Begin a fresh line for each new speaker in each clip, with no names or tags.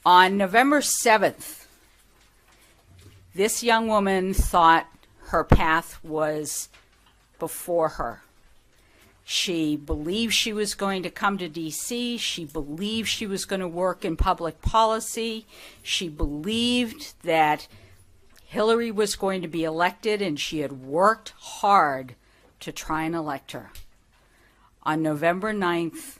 On November 7th, this young woman thought her path was before her. She believed she was going to come to D.C. She believed she was going to work in public policy. She believed that Hillary was going to be elected, and she had worked hard to try and elect her. On November 9th,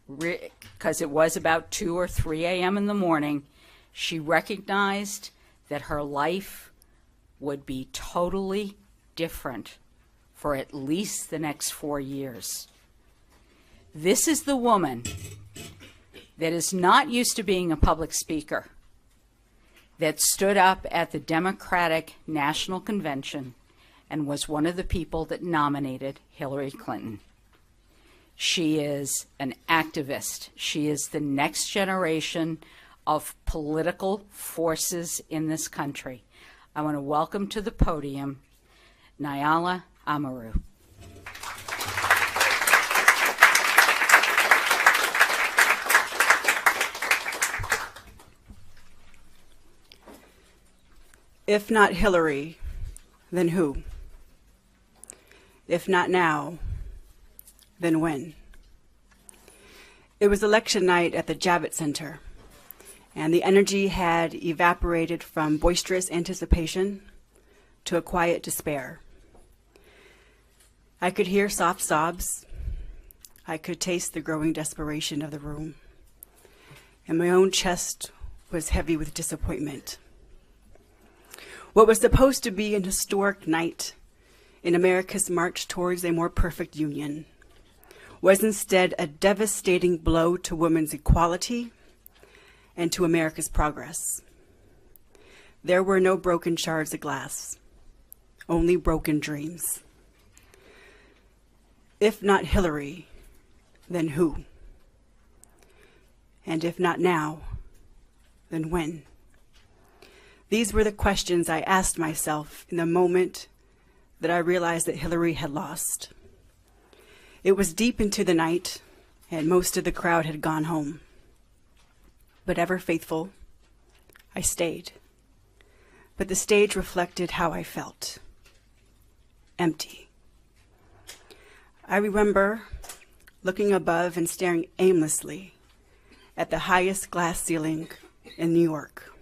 because it was about 2 or 3 a.m. in the morning, she recognized that her life would be totally different for at least the next 4 years. This is the woman that is not used to being a public speaker, that stood up at the Democratic National Convention and was one of the people that nominated Hillary Clinton. She is an activist. She is the next generation of political forces in this country. I want to welcome to the podium Nyala Amaru.
If not Hillary, then who? If not now, then when? It was election night at the Javits Center, and the energy had evaporated from boisterous anticipation to a quiet despair. I could hear soft sobs. I could taste the growing desperation of the room, and my own chest was heavy with disappointment. What was supposed to be an historic night in America's march towards a more perfect union was instead a devastating blow to women's equality and to America's progress. There were no broken shards of glass, only broken dreams. If not Hillary, then who? And if not now, then when? These were the questions I asked myself in the moment that I realized that Hillary had lost. It was deep into the night, and most of the crowd had gone home. But ever faithful, I stayed. But the stage reflected how I felt. Empty. I remember looking above and staring aimlessly at the highest glass ceiling in New York.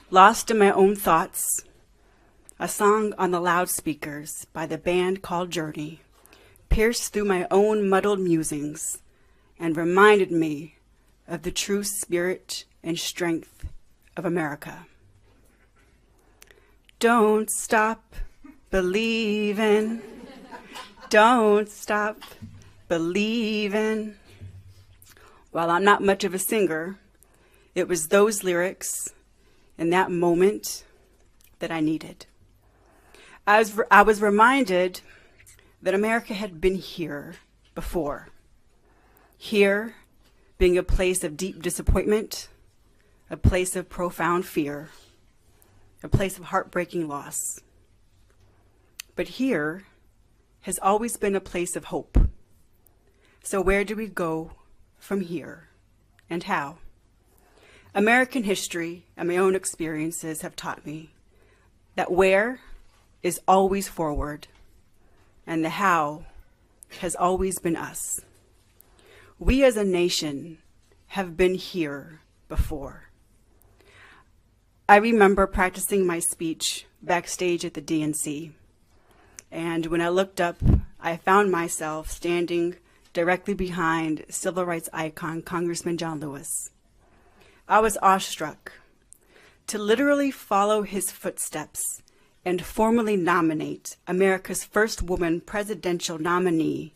Lost in my own thoughts, a song on the loudspeakers by the band called Journey pierced through my own muddled musings and reminded me of the true spirit and strength of America. Don't stop believing. Don't stop believing. While I'm not much of a singer, it was those lyrics in that moment that I needed. I was reminded that America had been here before. Here being a place of deep disappointment, a place of profound fear, a place of heartbreaking loss. But here has always been a place of hope. So where do we go from here, and how? American history and my own experiences have taught me that where is always forward, and the how has always been us. We as a nation have been here before. I remember practicing my speech backstage at the DNC, and when I looked up, I found myself standing directly behind civil rights icon Congressman John Lewis. I was awestruck. To literally follow his footsteps and formally nominate America's first woman presidential nominee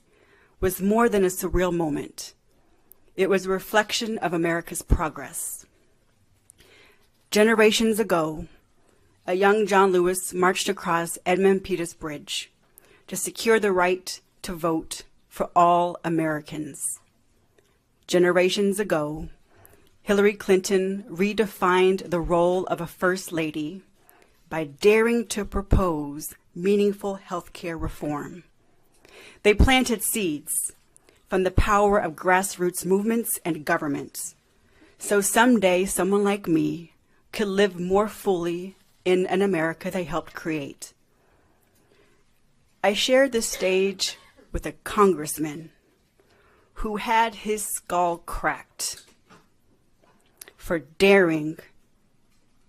was more than a surreal moment. It was a reflection of America's progress. Generations ago, a young John Lewis marched across Edmund Pettus Bridge to secure the right to vote for all Americans. Generations ago, Hillary Clinton redefined the role of a first lady by daring to propose meaningful health care reform. They planted seeds from the power of grassroots movements and governments, so someday someone like me could live more fully in an America they helped create. I shared the stage with a congressman who had his skull cracked for daring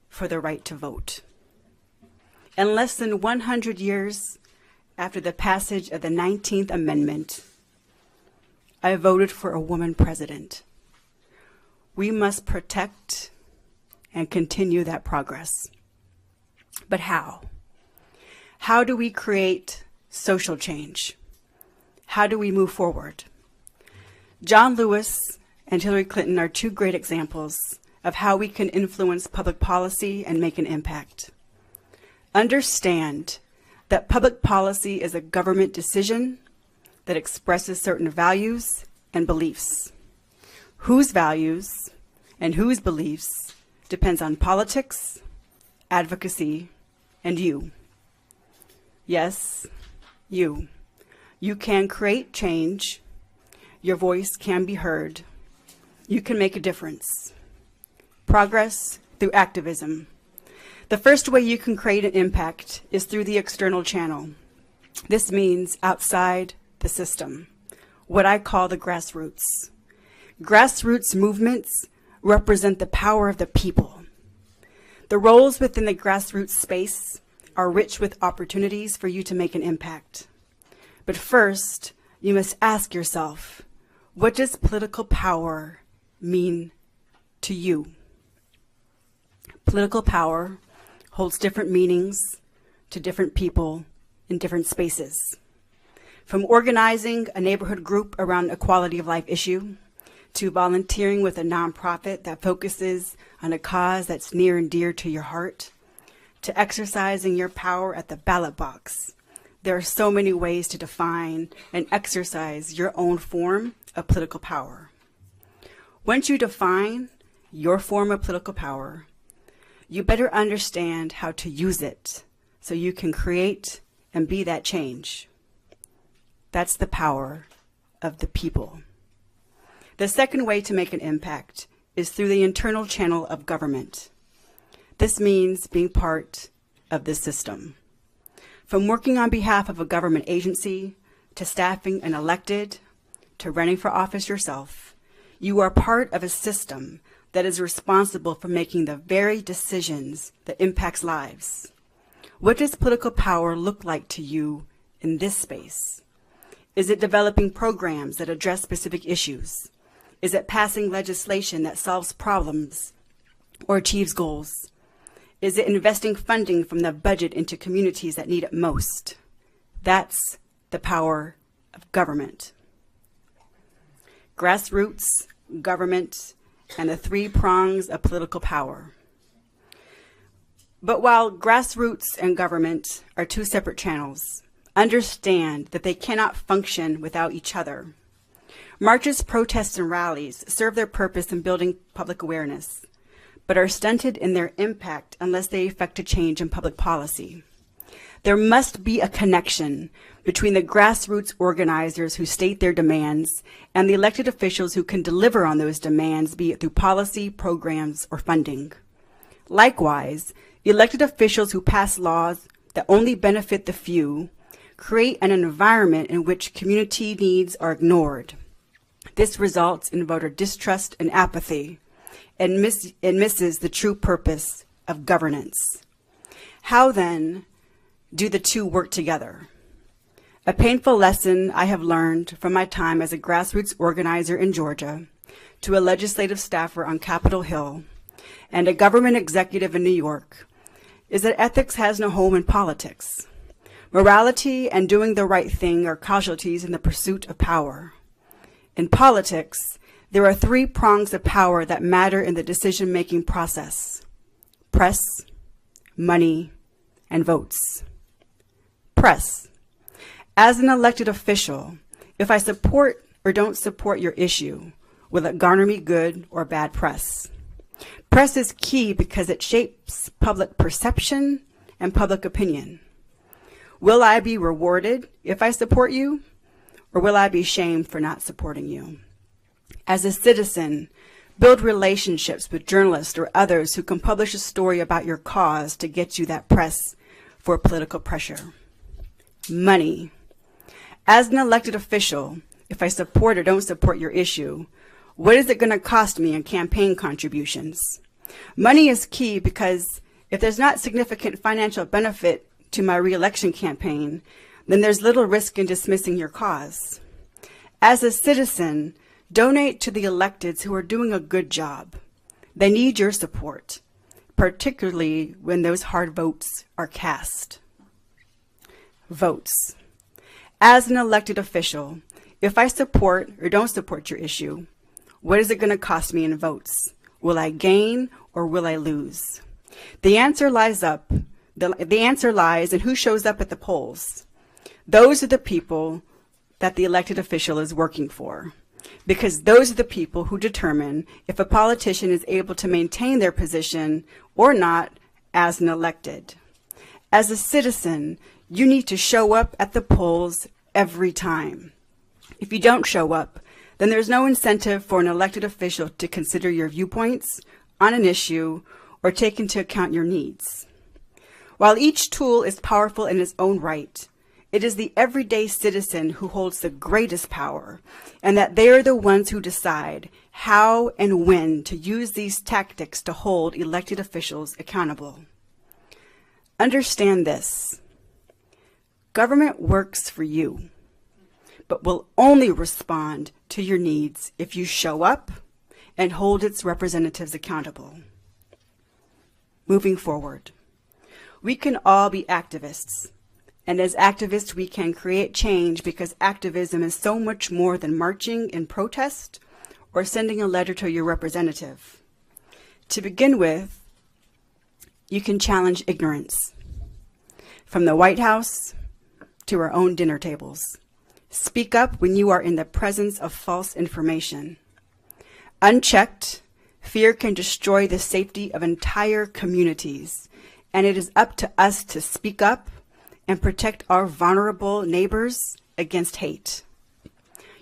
for the right to vote. And less than 100 years after the passage of the 19th Amendment, I voted for a woman president. We must protect and continue that progress. But how? How do we create social change? How do we move forward? John Lewis and Hillary Clinton are two great examples of how we can influence public policy and make an impact. Understand that public policy is a government decision that expresses certain values and beliefs. Whose values and whose beliefs depends on politics, advocacy, and you. Yes, you. You can create change. Your voice can be heard. You can make a difference. Progress through activism. The first way you can create an impact is through the external channel. This means outside the system, what I call the grassroots. Grassroots movements represent the power of the people. The roles within the grassroots space are rich with opportunities for you to make an impact. But first, you must ask yourself, what does political power mean to you? Political power holds different meanings to different people in different spaces. From organizing a neighborhood group around a quality of life issue, to volunteering with a nonprofit that focuses on a cause that's near and dear to your heart, to exercising your power at the ballot box. There are so many ways to define and exercise your own form of political power. Once you define your form of political power, you better understand how to use it so you can create and be that change. That's the power of the people. The second way to make an impact is through the internal channel of government. This means being part of the system. From working on behalf of a government agency, to staffing an elected, to running for office yourself, you are part of a system that is responsible for making the very decisions that impacts lives. What does political power look like to you in this space? Is it developing programs that address specific issues? Is it passing legislation that solves problems or achieves goals? Is it investing funding from the budget into communities that need it most? That's the power of government. Grassroots, government, and the three prongs of political power. But while grassroots and government are two separate channels, understand that they cannot function without each other. Marches, protests, and rallies serve their purpose in building public awareness, but are stunted in their impact unless they effect a change in public policy. There must be a connection between the grassroots organizers who state their demands and the elected officials who can deliver on those demands, be it through policy, programs, or funding. Likewise, elected officials who pass laws that only benefit the few create an environment in which community needs are ignored. This results in voter distrust and apathy, and misses the true purpose of governance. How then do the two work together? A painful lesson I have learned from my time as a grassroots organizer in Georgia, to a legislative staffer on Capitol Hill, and a government executive in New York, is that ethics has no home in politics. Morality and doing the right thing are casualties in the pursuit of power. In politics, there are three prongs of power that matter in the decision-making process: press, money, and votes. Press. As an elected official, if I support or don't support your issue, will it garner me good or bad press? Press is key because it shapes public perception and public opinion. Will I be rewarded if I support you, or will I be shamed for not supporting you? As a citizen, Build relationships with journalists or others who can publish a story about your cause to get you that press for political pressure. Money. As an elected official, if I support or don't support your issue, what is it going to cost me in campaign contributions? Money is key because if there's not significant financial benefit to my re-election campaign, then there's little risk in dismissing your cause. As a citizen, donate to the electeds who are doing a good job. They need your support, particularly when those hard votes are cast. Votes. As an elected official, if I support or don't support your issue, what is it going to cost me in votes? Will I gain or will I lose? The answer lies in who shows up at the polls. Those are the people that the elected official is working for, because those are the people who determine if a politician is able to maintain their position or not as an elected. As a citizen, you need to show up at the polls every time. If you don't show up, then there's no incentive for an elected official to consider your viewpoints on an issue or take into account your needs. While each tool is powerful in its own right, it is the everyday citizen who holds the greatest power, and that they are the ones who decide how and when to use these tactics to hold elected officials accountable. Understand this: government works for you, but will only respond to your needs if you show up and hold its representatives accountable. Moving forward, we can all be activists, and as activists we can create change, because activism is so much more than marching in protest or sending a letter to your representative. To begin with, you can challenge ignorance, from the White House to our own dinner tables. Speak up when you are in the presence of false information. Unchecked, fear can destroy the safety of entire communities, and it is up to us to speak up and protect our vulnerable neighbors against hate.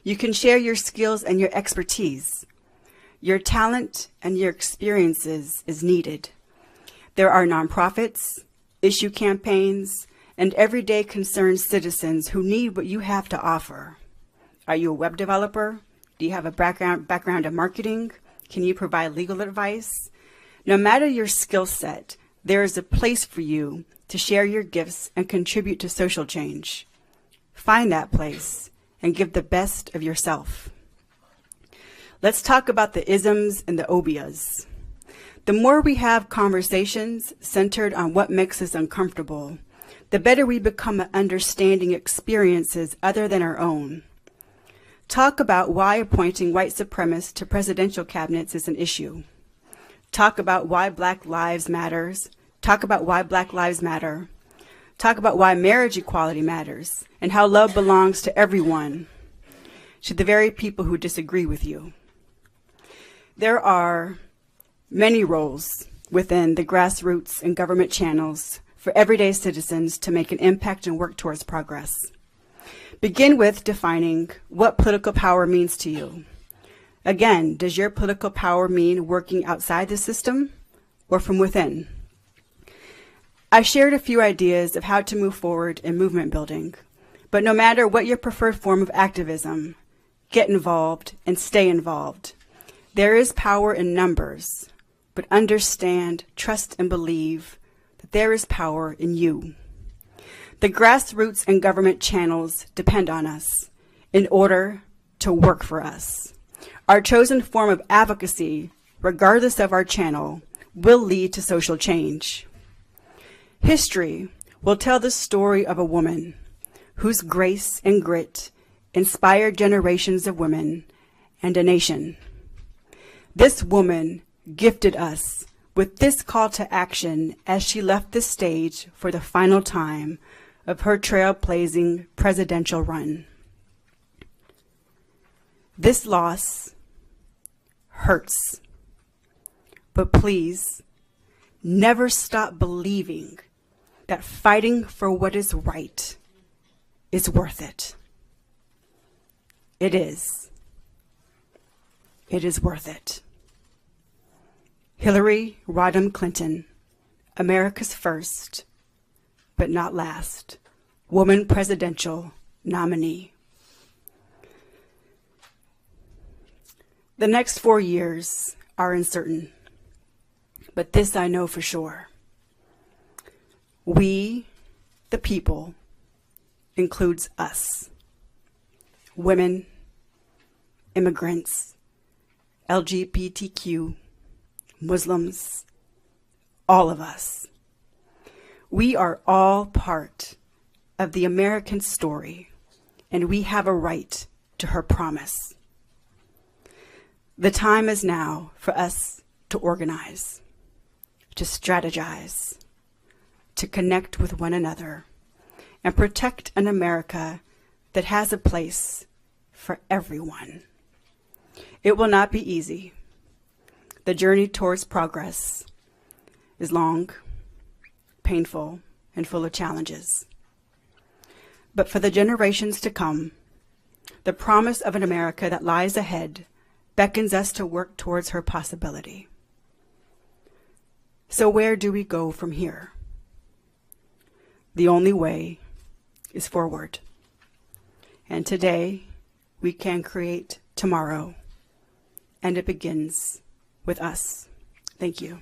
You can share your skills and your expertise. Your talent and your experiences is needed. There are nonprofits, issue campaigns, and everyday concerned citizens who need what you have to offer. Are you a web developer? Do you have a background in marketing? Can you provide legal advice? No matter your skill set, there is a place for you to share your gifts and contribute to social change. Find that place and give the best of yourself. Let's talk about the isms and the obias. The more we have conversations centered on what makes us uncomfortable, the better we become at understanding experiences other than our own. Talk about why appointing white supremacists to presidential cabinets is an issue. Talk about why Black lives matters. Talk about why Black lives matter. Talk about why marriage equality matters and how love belongs to everyone, to the very people who disagree with you. There are many roles within the grassroots and government channels for everyday citizens to make an impact and work towards progress. Begin with defining what political power means to you. Again, does your political power mean working outside the system or from within? I shared a few ideas of how to move forward in movement building, but no matter what your preferred form of activism, get involved and stay involved. There is power in numbers, but understand, trust, and believe that there is power in you. The grassroots and government channels depend on us in order to work for us. Our chosen form of advocacy, regardless of our channel, will lead to social change. History will tell the story of a woman whose grace and grit inspired generations of women and a nation. This woman gifted us with this call to action as she left the stage for the final time of her trailblazing presidential run. This loss hurts, but please never stop believing that fighting for what is right is worth it. It is. It is worth it. Hillary Rodham Clinton, America's first, but not last, woman presidential nominee. The next 4 years are uncertain, but this I know for sure. We, the people, includes us, women, immigrants, LGBTQ, Muslims, all of us. We are all part of the American story, and we have a right to her promise. The time is now for us to organize, to strategize, to connect with one another, and protect an America that has a place for everyone. It will not be easy. The journey towards progress is long, painful, and full of challenges. But for the generations to come, the promise of an America that lies ahead beckons us to work towards her possibility. So where do we go from here? The only way is forward. And today, we can create tomorrow. And it begins with us. Thank you.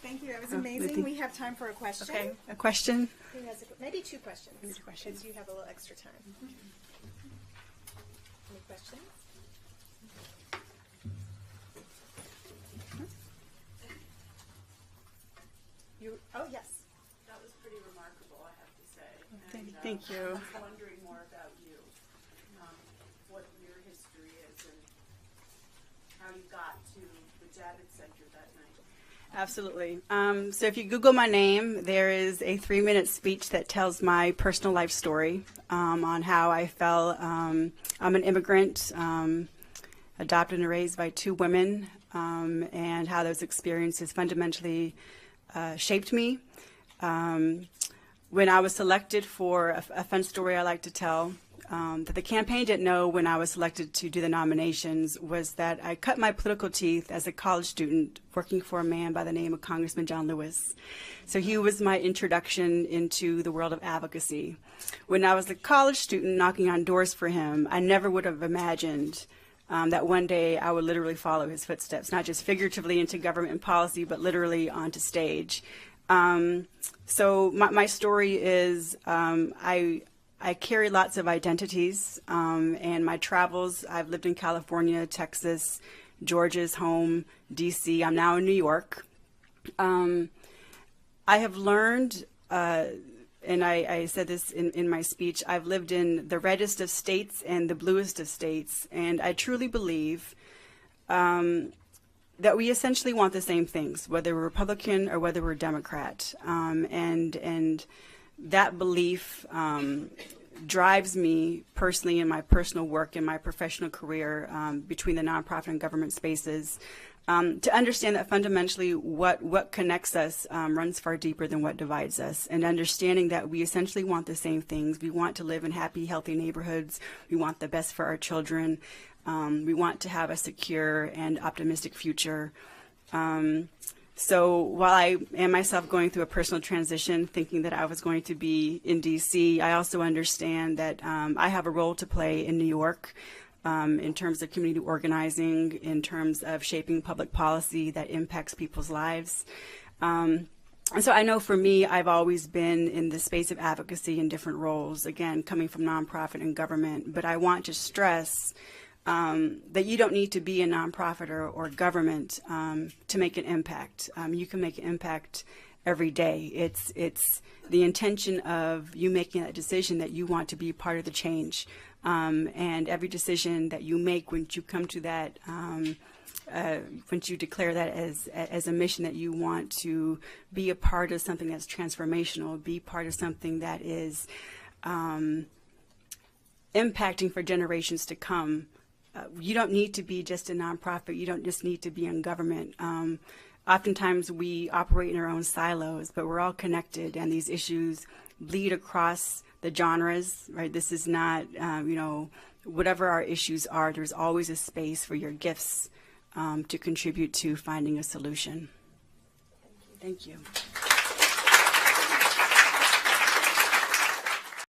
Thank you. That was amazing. We have time for a question.
Okay, a question?
Who has maybe two questions.
Maybe two questions.
Because you have a little extra time. Any questions? Oh, yes.
That was pretty remarkable, I have to say.
Thank you.
I was wondering more about you, what your history is, and how you got to the Javits Center that night.
Absolutely. So if you Google my name, there is a 3-minute speech that tells my personal life story on how I fell. I'm an immigrant, adopted and raised by 2 women, and how those experiences fundamentally shaped me. When I was selected for a fun story I like to tell, that the campaign didn't know when I was selected to do the nominations was that I cut my political teeth as a college student working for a man by the name of Congressman John Lewis. So he was my introduction into the world of advocacy. When I was a college student knocking on doors for him, I never would have imagined that one day I would literally follow his footsteps, not just figuratively into government and policy, but literally onto stage. So my story is I carry lots of identities, and my travels, I've lived in California, Texas, Georgia's home, D.C. I'm now in New York. I have learned, and I said this in my speech, I've lived in the reddest of states and the bluest of states, and I truly believe that we essentially want the same things, whether we're Republican or whether we're Democrat. And that belief drives me personally in my personal work and my professional career between the nonprofit and government spaces, to understand that fundamentally what connects us runs far deeper than what divides us, and understanding that we essentially want the same things. We want to live in happy, healthy neighborhoods. We want the best for our children. We want to have a secure and optimistic future. So while I am myself going through a personal transition, thinking that I was going to be in D.C., I also understand that I have a role to play in New York in terms of community organizing, in terms of shaping public policy that impacts people's lives. And so I know for me, I've always been in the space of advocacy in different roles, again, coming from nonprofit and government. But I want to stress that you don't need to be a nonprofit or government to make an impact. You can make an impact every day. It's the intention of you making that decision that you want to be part of the change. And every decision that you make, when you come to that, once you declare that as a mission that you want to be a part of something that's transformational, be part of something that is impacting for generations to come. You don't need to be just a nonprofit. You don't just need to be in government. Oftentimes we operate in our own silos, but we're all connected, and these issues bleed across the genres, right? This is not, whatever our issues are, there's always a space for your gifts to contribute to finding a solution. Thank you.